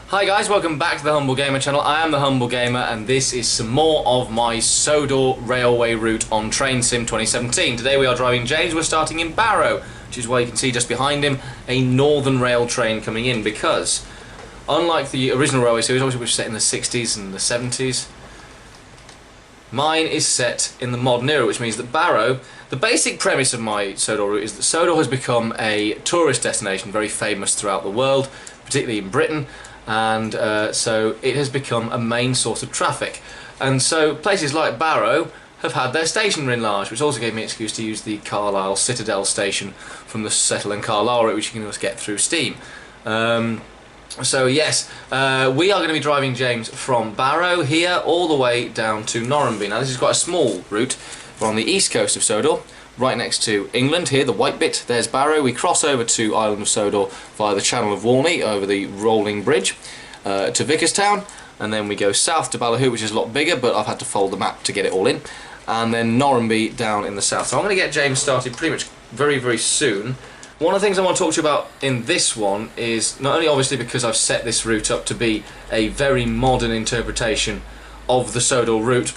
Hi guys, welcome back to the Humble Gamer channel. I am the Humble Gamer and this is some more of my Sodor railway route on Train Sim 2017. Today we are driving James. We're starting in Barrow, which is why you can see just behind him a Northern Rail train coming in, because unlike the original railway series, obviously which was set in the 60s and the 70s, mine is set in the modern era, which means that Barrow, the basic premise of my Sodor route is that Sodor has become a tourist destination, very famous throughout the world, particularly in Britain, and so it has become a main source of traffic. And so places like Barrow have had their station enlarged, which also gave me an excuse to use the Carlisle Citadel station from the Settle and Carlisle route, which you can just get through Steam. So yes, we are going to be driving James from Barrow here all the way down to Norramby. Now this is quite a small route. We're on the east coast of Sodor, right next to England here, the white bit. There's Barrow. We cross over to Island of Sodor via the Channel of Walney over the rolling bridge to Vicarstown, and then we go south to Ballet Hill, which is a lot bigger, but I've had to fold the map to get it all in, and then Norramby down in the south. So I'm going to get James started pretty much very soon. One of the things I want to talk to you about in this one is not only obviously because I've set this route up to be a very modern interpretation of the Sodor route,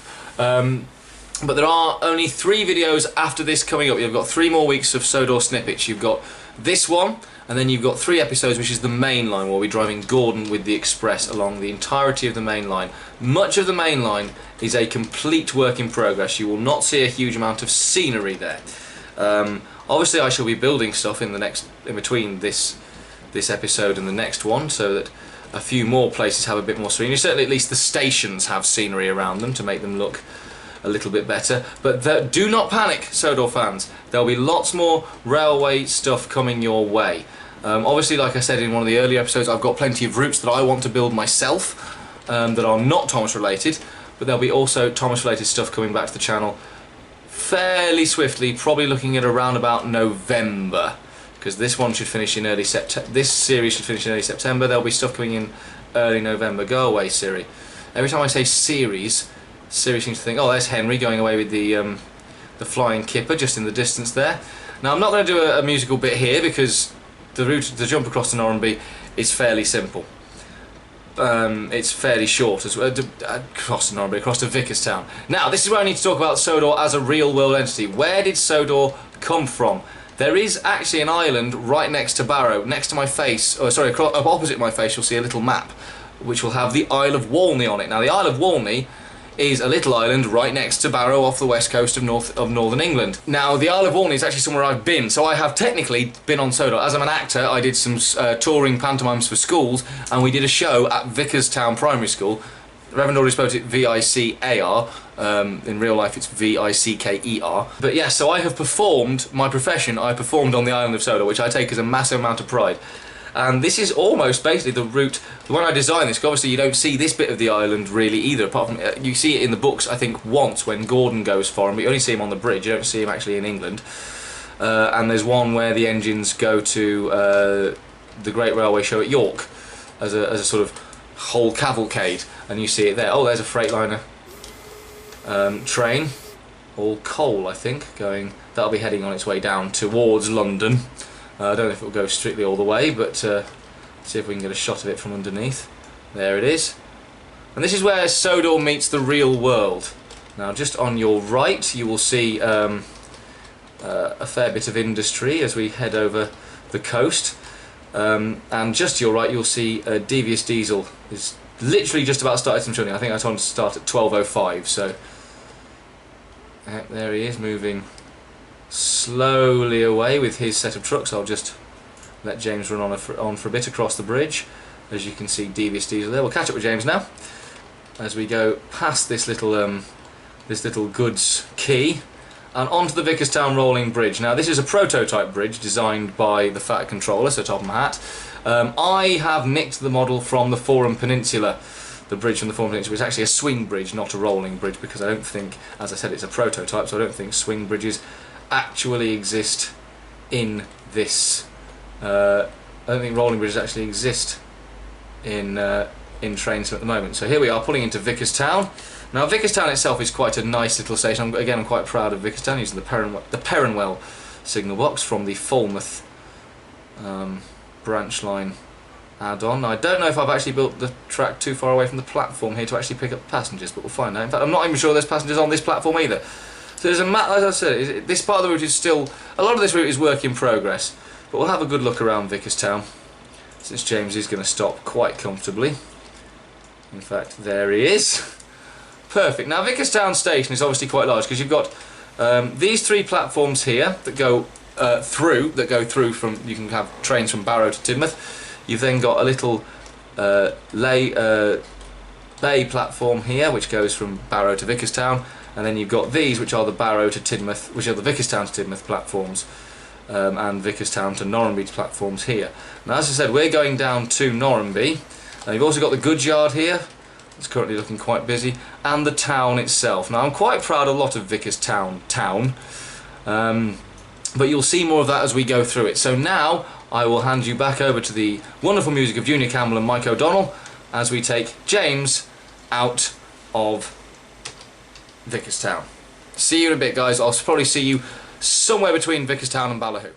but there are only 3 videos after this coming up. You've got 3 more weeks of Sodor snippets. You've got this one, and then you've got 3 episodes, which is the main line, where we're driving Gordon with the Express along the entirety of the main line. Much of the main line is a complete work in progress. You will not see a huge amount of scenery there. Obviously I shall be building stuff in between this episode and the next one, so that a few more places have a bit more scenery. Certainly at least the stations have scenery around them to make them look a little bit better. But do not panic, Sodor fans. There'll be lots more railway stuff coming your way. Obviously, like I said in one of the earlier episodes, I've got plenty of routes that I want to build myself that are not Thomas related, but there'll be also Thomas related stuff coming back to the channel fairly swiftly, probably looking at around about November, because this one should finish in early September. This series should finish in early September. There'll be stuff coming in early November. Go away, Siri. Every time I say series, Siri seems to think, oh, there's Henry going away with the flying kipper just in the distance there. Now I'm not going to do a musical bit here because the jump across to Norramby is fairly simple. It's fairly short as well, across to Norramby, across to Vicarstown. Now this is where I need to talk about Sodor as a real world entity. Where did Sodor come from? There is actually an island right next to Barrow, next to my face, or sorry, opposite my face you'll see a little map which will have the Isle of Walney on it. Now the Isle of Walney is a little island right next to Barrow off the west coast of northern England. Now the Isle of Walney is actually somewhere I've been, so I have technically been on Sodor. As I'm an actor, I did some touring pantomimes for schools, and we did a show at Vicarstown Primary School. Reverend W spelled it V-I-C-A-R, in real life it's V-I-C-K-E-R. But yeah, so I have performed, my profession, I performed on the island of Sodor, which I take as a massive amount of pride. And this is almost basically the route. When I designed this, obviously you don't see this bit of the island really either, apart from you see it in the books I think once when Gordon goes for him, but you only see him on the bridge, you don't see him actually in England. And there's one where the engines go to the Great Railway Show at York as a sort of whole cavalcade, and you see it there. Oh, there's a Freightliner train, all coal I think, that'll be heading on its way down towards London. I don't know if it will go strictly all the way, but see if we can get a shot of it from underneath. There it is. And this is where Sodor meets the real world. Now just on your right you will see a fair bit of industry as we head over the coast. And just to your right you'll see Devious Diesel is literally just about started some tuning. I think I told him to start at 12:05, so there he is, moving slowly away with his set of trucks. I'll just let James run on for a bit across the bridge. As you can see, Devious Diesel there. We'll catch up with James now as we go past this little goods quay and onto the Vicarstown rolling bridge. Now this is a prototype bridge designed by the Fat Controller, so top of my hat. I have nicked the model from the Forum Peninsula. The bridge from the Forum Peninsula is actually a swing bridge, not a rolling bridge, because I don't think, as I said, it's a prototype, so I don't think swing bridges actually exist in this. I don't think rolling bridges actually exist in train sim at the moment. So here we are pulling into Vicarstown. Now Vicarstown itself is quite a nice little station. I'm quite proud of Vicarstown, using the Perrinwell signal box from the Falmouth branch line add-on. I don't know if I've actually built the track too far away from the platform here to actually pick up passengers, but we'll find out. In fact, I'm not even sure there's passengers on this platform either. So there's a map, as I said, this part of the route is still, a lot of this route is work in progress, but we'll have a good look around Vicarstown, since James is going to stop quite comfortably. In fact, there he is. Perfect. Now Vicarstown Station is obviously quite large because you've got these 3 platforms here that go through from, you can have trains from Barrow to Tidmouth. You've then got a little bay platform here which goes from Barrow to Vicarstown, and then you've got these which are the Barrow to Tidmouth, which are the Vicarstown to Tidmouth platforms, and Vicarstown to Norramby platforms here. Now as I said, we're going down to Norramby, and you've also got the goods yard here. It's currently looking quite busy, and the town itself. Now I'm quite proud of a lot of Vicarstown town, but you'll see more of that as we go through it. So now I will hand you back over to the wonderful music of Junior Campbell and Mike O'Donnell as we take James out of Vicarstown. See you in a bit, guys. I'll probably see you somewhere between Vicarstown and Ballet Hill.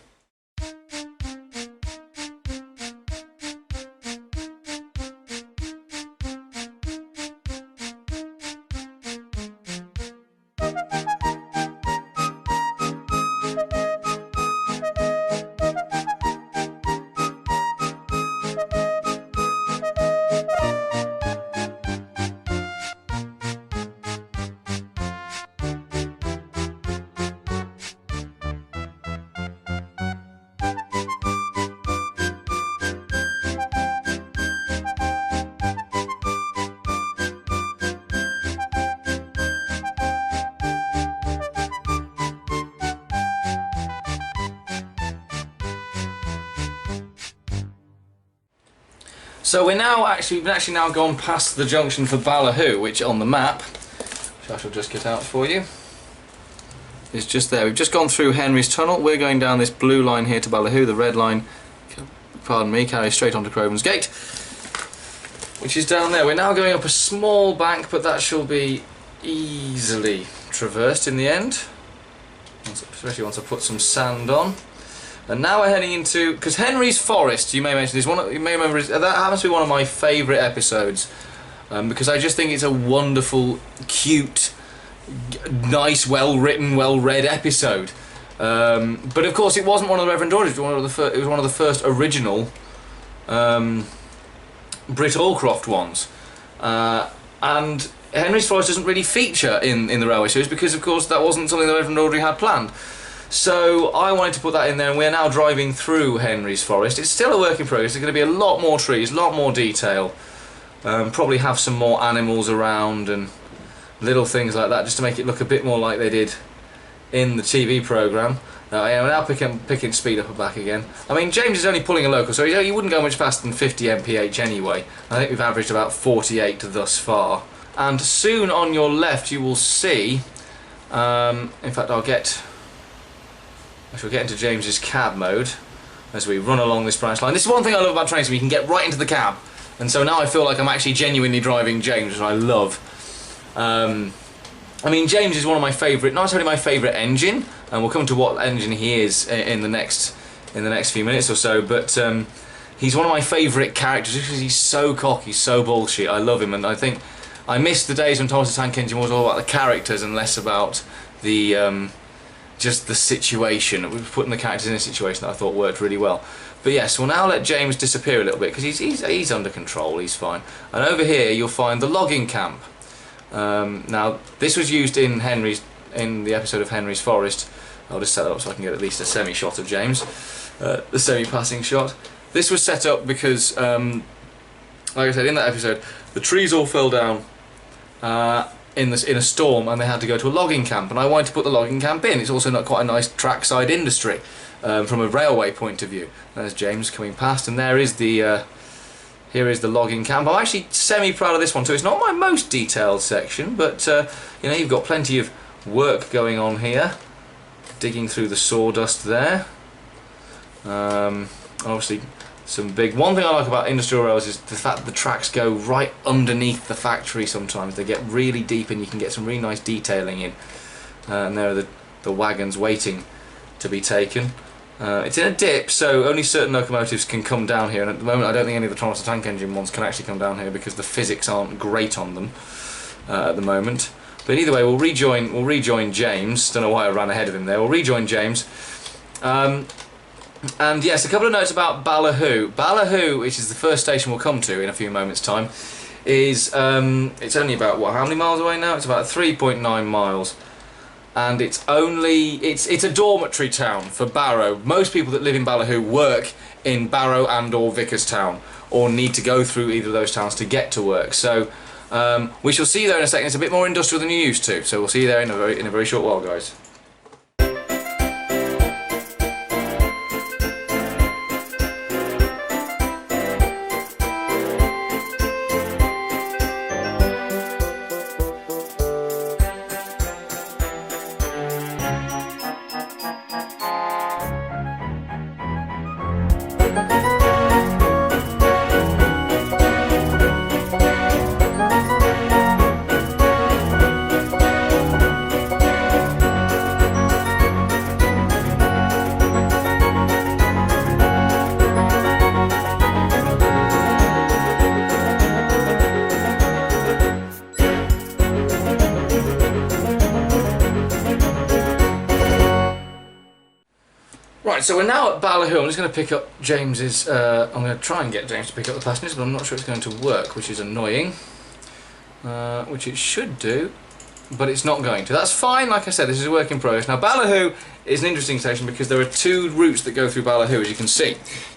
So we've actually now gone past the junction for Ballet Hill, which on the map, which I shall just get out for you, is just there. We've just gone through Henry's Tunnel. We're going down this blue line here to Ballet Hill. The red line, pardon me, carries straight onto Crovan's Gate, which is down there. We're now going up a small bank, but that shall be easily traversed in the end, especially once I put some sand on. And now we're heading into, because Henry's Forest, you may mention this, you may remember, that happens to be one of my favourite episodes, because I just think it's a wonderful, cute, nice, well-written, well-read episode. But of course it wasn't one of the Reverend W, it was one of the first original Britt Allcroft ones. And Henry's Forest doesn't really feature in the Railway series because of course that wasn't something that Reverend Awdry had planned. So I wanted to put that in there, and we're now driving through Henry's Forest. It's still a work in progress. There's going to be a lot more trees, a lot more detail. Probably have some more animals around and little things like that, just to make it look a bit more like they did in the TV programme. Yeah, we're now picking speed up and back again. I mean, James is only pulling a local, so he wouldn't go much faster than 50 mph anyway. I think we've averaged about 48 thus far. And soon on your left you will see, in fact I shall get into James's cab mode as we run along this branch line. This is one thing I love about trains, we can get right into the cab. And so now I feel like I'm actually genuinely driving James, which I love. I mean, James is one of my favourite, not only my favourite engine, and we'll come to what engine he is in the next few minutes or so, but he's one of my favourite characters because he's so cocky, so bullshit. I love him, and I think I miss the days when Thomas the Tank Engine was all about the characters and less about the just the situation. We were putting the characters in a situation that I thought worked really well. But yes, we'll now let James disappear a little bit because he's under control, he's fine. And over here you'll find the logging camp. Now this was used in the episode of Henry's Forest. I'll just set it up so I can get at least a semi-shot of James, the semi-passing shot. This was set up because, like I said, in that episode, the trees all fell down in a storm, and they had to go to a logging camp. And I wanted to put the logging camp in. It's also not quite a nice trackside industry from a railway point of view. There's James coming past, and there is the here is the logging camp. I'm actually semi-proud of this one too. It's not my most detailed section, but you know, you've got plenty of work going on here. Digging through the sawdust there. Obviously one thing I like about industrial rails is the fact that the tracks go right underneath the factory sometimes. They get really deep and you can get some really nice detailing in. And there are the wagons waiting to be taken. It's in a dip, so only certain locomotives can come down here, and at the moment I don't think any of the Toronto tank engine ones can actually come down here because the physics aren't great on them at the moment. But either way, we'll rejoin James. Don't know why I ran ahead of him there. We'll rejoin James. And yes, a couple of notes about Ballet Hill. Ballet Hill, which is the first station we'll come to in a few moments' time, is it's only about how many miles away now? It's about 3.9 miles. And it's a dormitory town for Barrow. Most people that live in Ballet Hill work in Barrow and or Vicarstown, or need to go through either of those towns to get to work. So we shall see you there in a second. It's a bit more industrial than you're used to, so we'll see you there in a very short while, guys. Right, so we're now at Ballet Hill. I'm just going to pick up James's, I'm going to try and get James to pick up the passengers, but I'm not sure it's going to work, which is annoying. Which it should do, but it's not going to. That's fine, like I said, this is a work in progress. Now, Ballet Hill is an interesting station because there are two routes that go through Ballet Hill, as you can see.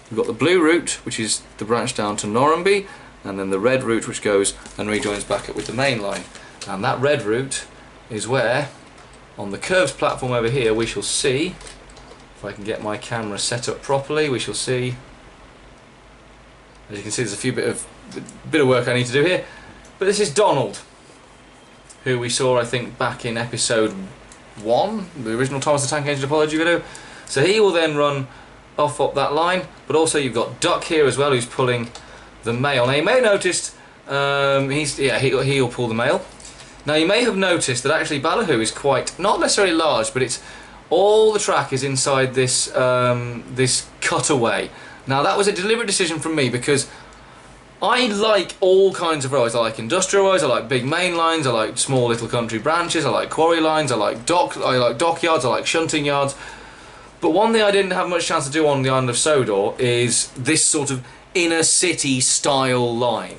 You've got the blue route, which is the branch down to Norramby, and then the red route, which goes and rejoins back up with the main line. And that red route is where, on the curved platform over here, we shall see, if I can get my camera set up properly, we shall see, as you can see, there's a bit of work I need to do here, but this is Donald, who we saw, I think, back in episode 1, the original Thomas the Tank Engine apology video. So he will then run off up that line, but also you've got Duck here as well, who's pulling the mail. Now you may have noticed, he'll pull the mail. Now you may have noticed that actually Ballet Hill is quite, not necessarily large, but it's all the track is inside this this cutaway. Now that was a deliberate decision from me because I like all kinds of roads. I like industrial roads, I like big main lines, I like small little country branches, I like quarry lines, I like dockyards, I like shunting yards. But one thing I didn't have much chance to do on the island of Sodor is this sort of inner city style line.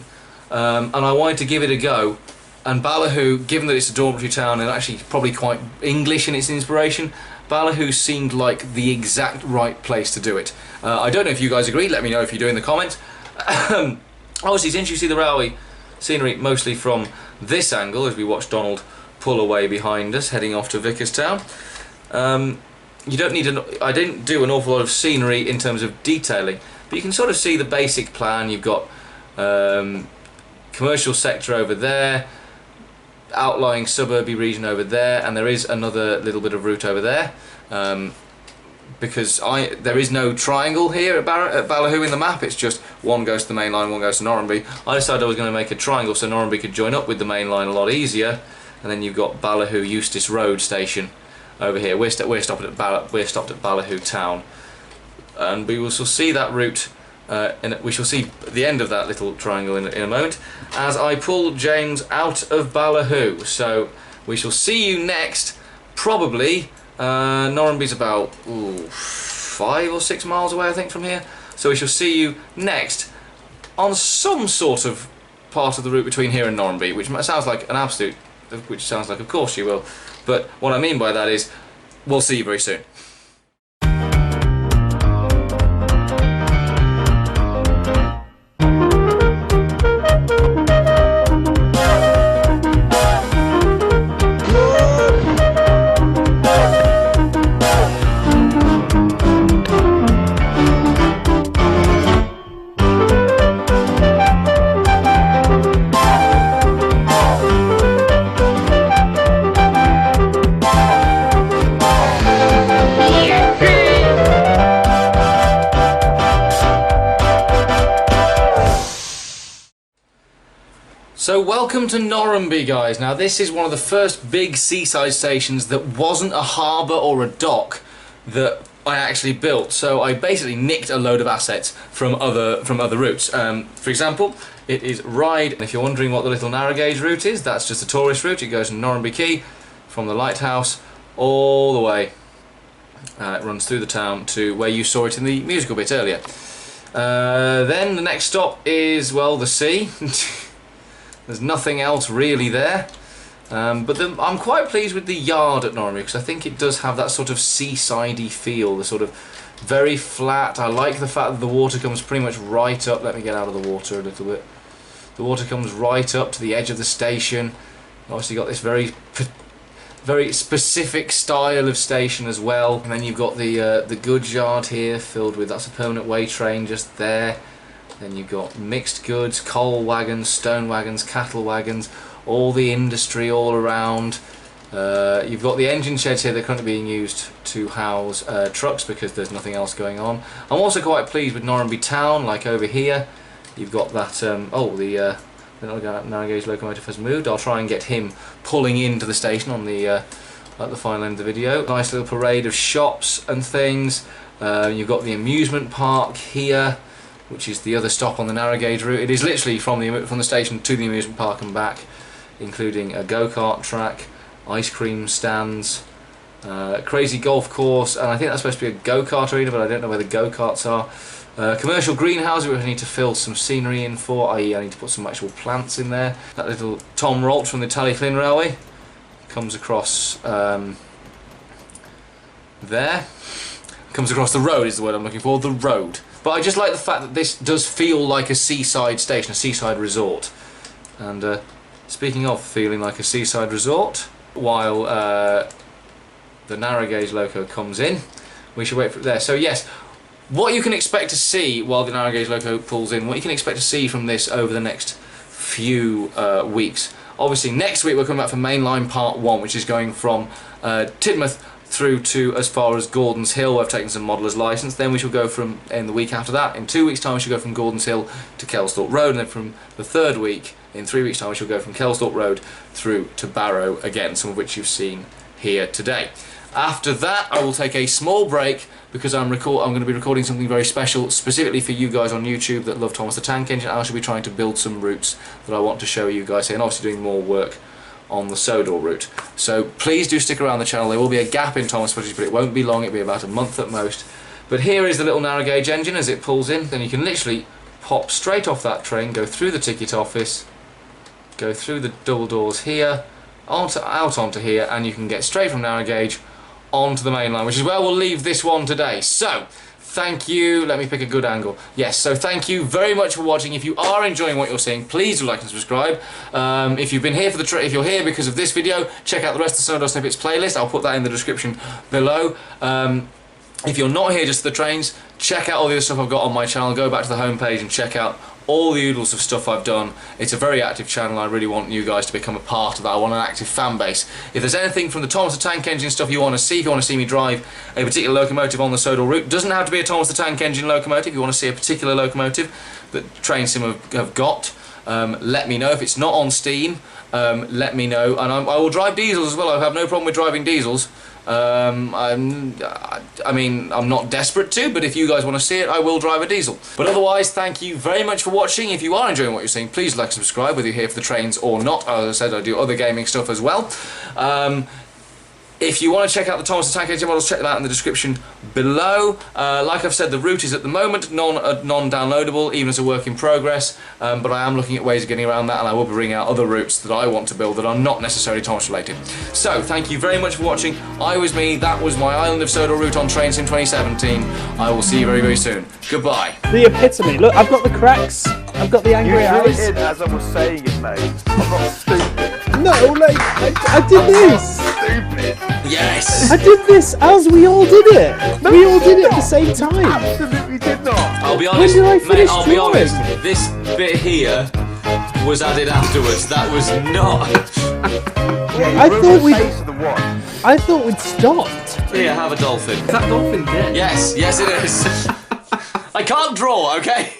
And I wanted to give it a go. And Ballet Hill, given that it's a dormitory town and actually probably quite English in its inspiration, Ballet Hill seemed like the exact right place to do it. I don't know if you guys agree, let me know if you do in the comments. Obviously, since you see the railway scenery mostly from this angle, as we watch Donald pull away behind us, heading off to Vicarstown, you don't need I didn't do an awful lot of scenery in terms of detailing, but you can sort of see the basic plan. You've got commercial sector over there, outlying suburby region over there, and there is another little bit of route over there. Because there is no triangle here at Ballet Hill in the map, it's just one goes to the main line, one goes to Norramby. I decided I was going to make a triangle so Norramby could join up with the main line a lot easier, and then you've got Ballet Hill Eustace Road station over here. We're stopped at Ballet Hill town, and we will see that route, and we shall see the end of that little triangle in a moment as I pull James out of Ballet Hill. So we shall see you next, probably. Norramby's about 5 or 6 miles away, I think, from here. So we shall see you next on some sort of part of the route between here and Norramby, which sounds like an absolute, which sounds like of course you will. But what I mean by that is, we'll see you very soon. So welcome to Norramby, guys. Now this is one of the first big seaside stations that wasn't a harbour or a dock that I actually built. So I basically nicked a load of assets from other routes. For example, it is Ride. And if you're wondering what the little narrow gauge route is, that's just a tourist route. It goes from Norramby Quay, from the lighthouse, all the way. It runs through the town to where you saw it in the musical bit earlier. Then the next stop is, well, the sea. There's nothing else really there. But I'm quite pleased with the yard at Norramby because I think it does have that sort of seasidey feel, the sort of very flat. I like the fact that the water comes pretty much right up. Let me get out of the water a little bit. The water comes right up to the edge of the station. Obviously got this very specific style of station as well. And then you've got the goods yard here filled with, that's a permanent way train just there. Then you've got mixed goods, coal wagons, stone wagons, cattle wagons, all the industry all around. You've got the engine sheds here that are currently being used to house trucks because there's nothing else going on. I'm also quite pleased with Norramby town, like over here. You've got that, the narrow gauge locomotive has moved. I'll try and get him pulling into the station on the at the final end of the video. Nice little parade of shops and things. You've got the amusement park here, which is the other stop on the narrow gauge route. It is literally from the station to the amusement park and back, including a go-kart track, ice cream stands, crazy golf course, and I think that's supposed to be a go-kart arena, but I don't know where the go-karts are. Commercial greenhouse, which I need to fill some scenery in for, i.e. I need to put some actual plants in there. That little Tom Rolt from the Tally-Flynn Railway comes across there. Comes across the road is the word I'm looking for, the road. But I just like the fact that this does feel like a seaside station, a seaside resort. And speaking of feeling like a seaside resort, while the narrow gauge loco comes in, we should wait for it there. So yes, what you can expect to see while the narrow gauge loco pulls in, what you can expect to see from this over the next few weeks. Obviously next week we're coming back for mainline part 1, which is going from Tidmouth through to as far as Gordon's Hill. I've taken some modeller's licence. Then we shall go from, in the week after that, in 2 weeks time we shall go from Gordon's Hill to Kelsthorpe Road, and then from the third week, in 3 weeks time, we shall go from Kelsthorpe Road through to Barrow again, some of which you've seen here today. After that I will take a small break because I'm going to be recording something very special specifically for you guys on YouTube that love Thomas the Tank Engine. I shall be trying to build some routes that I want to show you guys here, and obviously doing more work on the Sodor route. So please do stick around the channel. There will be a gap in Thomas footage, but it won't be long. It'll be about a month at most. But here is the little narrow gauge engine as it pulls in. Then you can literally pop straight off that train, go through the ticket office, go through the double doors here, out onto here, and you can get straight from narrow gauge onto the main line, which is where we'll leave this one today. So thank you. Let me pick a good angle. Yes, so thank you very much for watching. If you are enjoying what you're seeing, please do like and subscribe. If you've been here for if you're here because of this video, check out the rest of the Sodor Snippets playlist. I'll put that in the description below. If you're not here just for the trains, check out all the other stuff I've got on my channel. Go back to the home page and check out all the oodles of stuff I've done. It's a very active channel. I really want you guys to become a part of that. I want an active fan base. If there's anything from the Thomas the Tank Engine stuff you want to see, if you want to see me drive a particular locomotive on the Sodor route, doesn't have to be a Thomas the Tank Engine locomotive. If you want to see a particular locomotive that Train Sim have got, let me know. If it's not on Steam, let me know, and I will drive diesels as well. I have no problem with driving diesels. I mean, I'm not desperate to, but if you guys want to see it, I will drive a diesel. But otherwise, thank you very much for watching. If you are enjoying what you're seeing, please like and subscribe, whether you're here for the trains or not. As I said, I do other gaming stuff as well. If you want to check out the Thomas the Tank Engine models, check that out in the description below. Like I've said, the route is at the moment non-downloadable, even as a work in progress, but I am looking at ways of getting around that, and I will be bringing out other routes that I want to build that are not necessarily Thomas related. So, thank you very much for watching. I was me, that was my Island of Sodor route on Train Sim 2017. I will see you very, very soon. Goodbye. The epitome. Look, I've got the cracks. I've got the angry eyes. You did it as I was saying it, mate. I'm not stupid. No, like, I did this. Stupid. Yes! I did this as we all did it. We all did it at the same time. Absolutely did not. I'll be honest, When did I mate, finish I'll be drawing? honest, this bit here was added afterwards. That was not... Yeah, I you ruined thought the we- face of the watch. I thought we'd stopped. Here, have a dolphin. Is that dolphin dead? Yes, yes it is. I can't draw, okay?